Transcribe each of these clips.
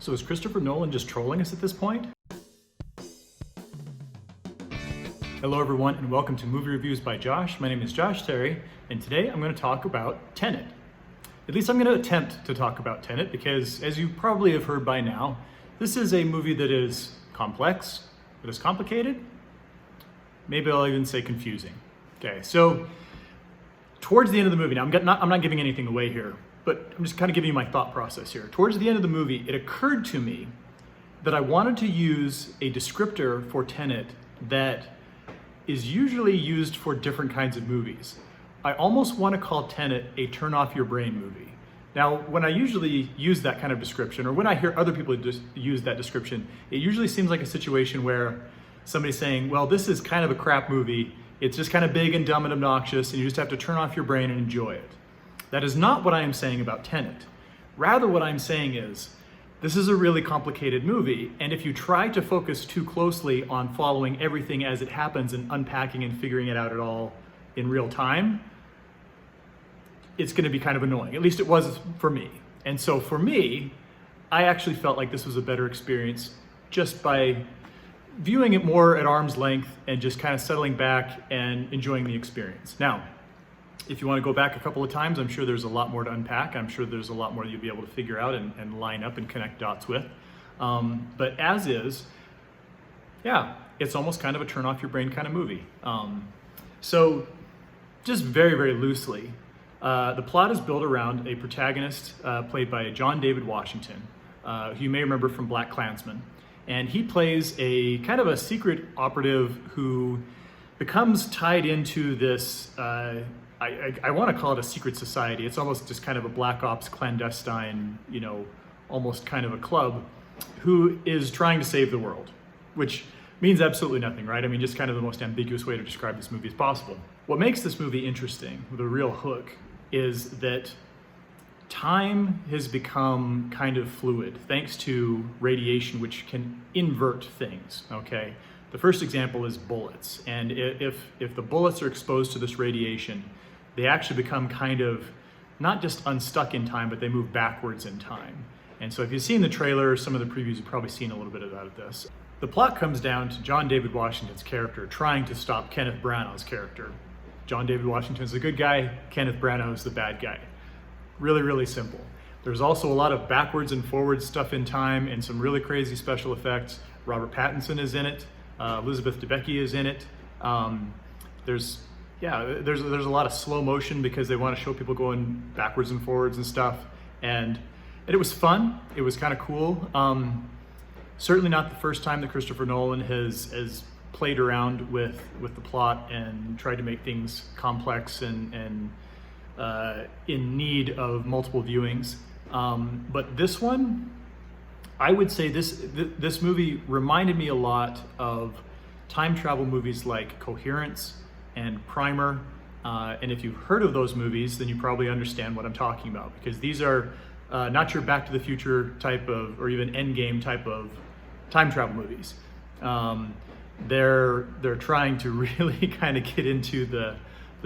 So is Christopher Nolan just trolling us at this point? Hello everyone and welcome to Movie Reviews by Josh. My name is Josh Terry and today I'm going to talk about Tenet. At least I'm going to attempt to talk about Tenet because, as you probably have heard by now, this is a movie that is complex, that is complicated, maybe I'll even say confusing. Okay, so towards the end of the movie, now I'm not giving anything away here, but I'm just kind of giving you my thought process here. Towards the end of the movie, it occurred to me that I wanted to use a descriptor for Tenet that is usually used for different kinds of movies. I almost want to call Tenet a turn off your brain movie. Now, when I usually use that kind of description, or when I hear other people just use that description, it usually seems like a situation where somebody's saying, well, this is kind of a crap movie. It's just kind of big and dumb and obnoxious, and you just have to turn off your brain and enjoy it. That is not what I am saying about Tenet. Rather, what I'm saying is, this is a really complicated movie, and if you try to focus too closely on following everything as it happens and unpacking and figuring it out at all in real time, it's going to be kind of annoying. At least it was for me. And so for me, I actually felt like this was a better experience just by viewing it more at arm's length and just kind of settling back and enjoying the experience. Now, if you want to go back a couple of times, I'm sure there's a lot more to unpack. I'm sure there's a lot more you'll be able to figure out and line up and connect dots with. But as is, yeah, it's almost kind of a turn off your brain kind of movie. So just very, very loosely, the plot is built around a protagonist played by John David Washington, who you may remember from BlacKkKlansman. And he plays a kind of a secret operative who becomes tied into this, I want to call it a secret society. It's almost just kind of a black ops clandestine, almost kind of a club, who is trying to save the world, which means absolutely nothing, right? I mean, just kind of the most ambiguous way to describe this movie as possible. What makes this movie interesting, with a real hook, is that time has become kind of fluid thanks to radiation, which can invert things, okay? The first example is bullets. And if the bullets are exposed to this radiation, they actually become kind of not just unstuck in time, but they move backwards in time. And so if you've seen the trailer or some of the previews, you've probably seen a little bit of that of this. The plot comes down to John David Washington's character trying to stop Kenneth Branagh's character. John David Washington's the good guy, Kenneth Branagh is the bad guy. Really, really simple. There's also a lot of backwards and forwards stuff in time and some really crazy special effects. Robert Pattinson is in it. Elizabeth Debicki is in it. There's a lot of slow motion because they want to show people going backwards and forwards and stuff. And it was fun. It was kind of cool. Certainly not the first time that Christopher Nolan has played around with the plot and tried to make things complex and in need of multiple viewings. But this one, I would say this movie reminded me a lot of time travel movies like Coherence and Primer. And if you've heard of those movies, then you probably understand what I'm talking about, because these are not your Back to the Future type of, or even Endgame type of time travel movies. They're trying to really kind of get into the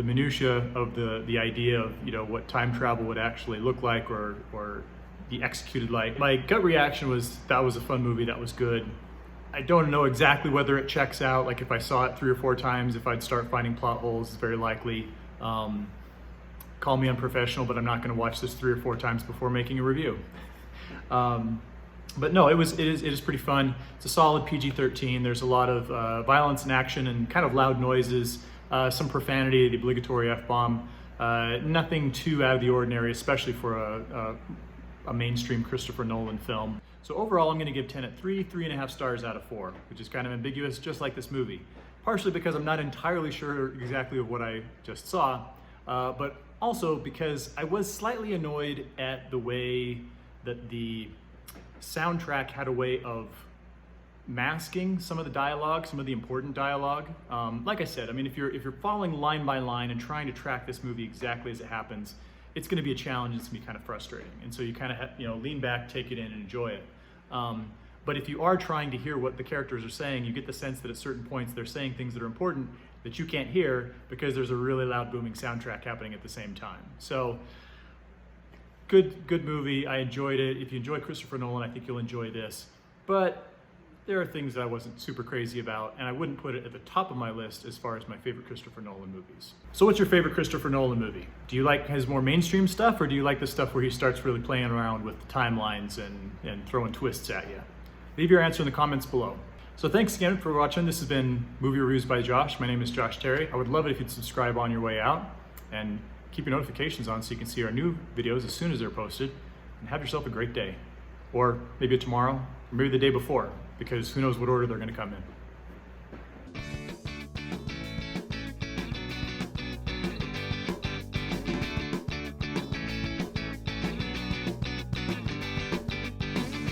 minutia of the idea of what time travel would actually look like or be executed like. My gut reaction was that was a fun movie, that was good. I don't know exactly whether it checks out. Like if I saw it 3 or 4 times, if I'd start finding plot holes, it's very likely. Call me unprofessional, but I'm not going to watch this 3 or 4 times before making a review. But no, it is pretty fun. It's a solid PG-13. There's a lot of violence and action and kind of loud noises, some profanity, the obligatory F-bomb. Nothing too out of the ordinary, especially for a mainstream Christopher Nolan film. So overall, I'm going to give Tenet 3.5 stars out of 4, which is kind of ambiguous, just like this movie. Partially because I'm not entirely sure exactly of what I just saw, but also because I was slightly annoyed at the way that the soundtrack had a way of masking some of the dialogue, some of the important dialogue. Like I said, I mean, if you're following line by line and trying to track this movie exactly as it happens, it's going to be a challenge. It's going to be kind of frustrating, and so you kind of lean back, take it in, and enjoy it. But if you are trying to hear what the characters are saying, you get the sense that at certain points they're saying things that are important that you can't hear because there's a really loud booming soundtrack happening at the same time. So good movie. I enjoyed it. If you enjoy Christopher Nolan, I think you'll enjoy this. But there are things that I wasn't super crazy about, and I wouldn't put it at the top of my list as far as my favorite Christopher Nolan movies. So what's your favorite Christopher Nolan movie? Do you like his more mainstream stuff, or do you like the stuff where he starts really playing around with the timelines and throwing twists at you? Leave your answer in the comments below. So thanks again for watching. This has been Movie Reviews by Josh. My name is Josh Terry. I would love it if you'd subscribe on your way out and keep your notifications on so you can see our new videos as soon as they're posted. And have yourself a great day. Or maybe tomorrow, or maybe the day before, because who knows what order they're going to come in.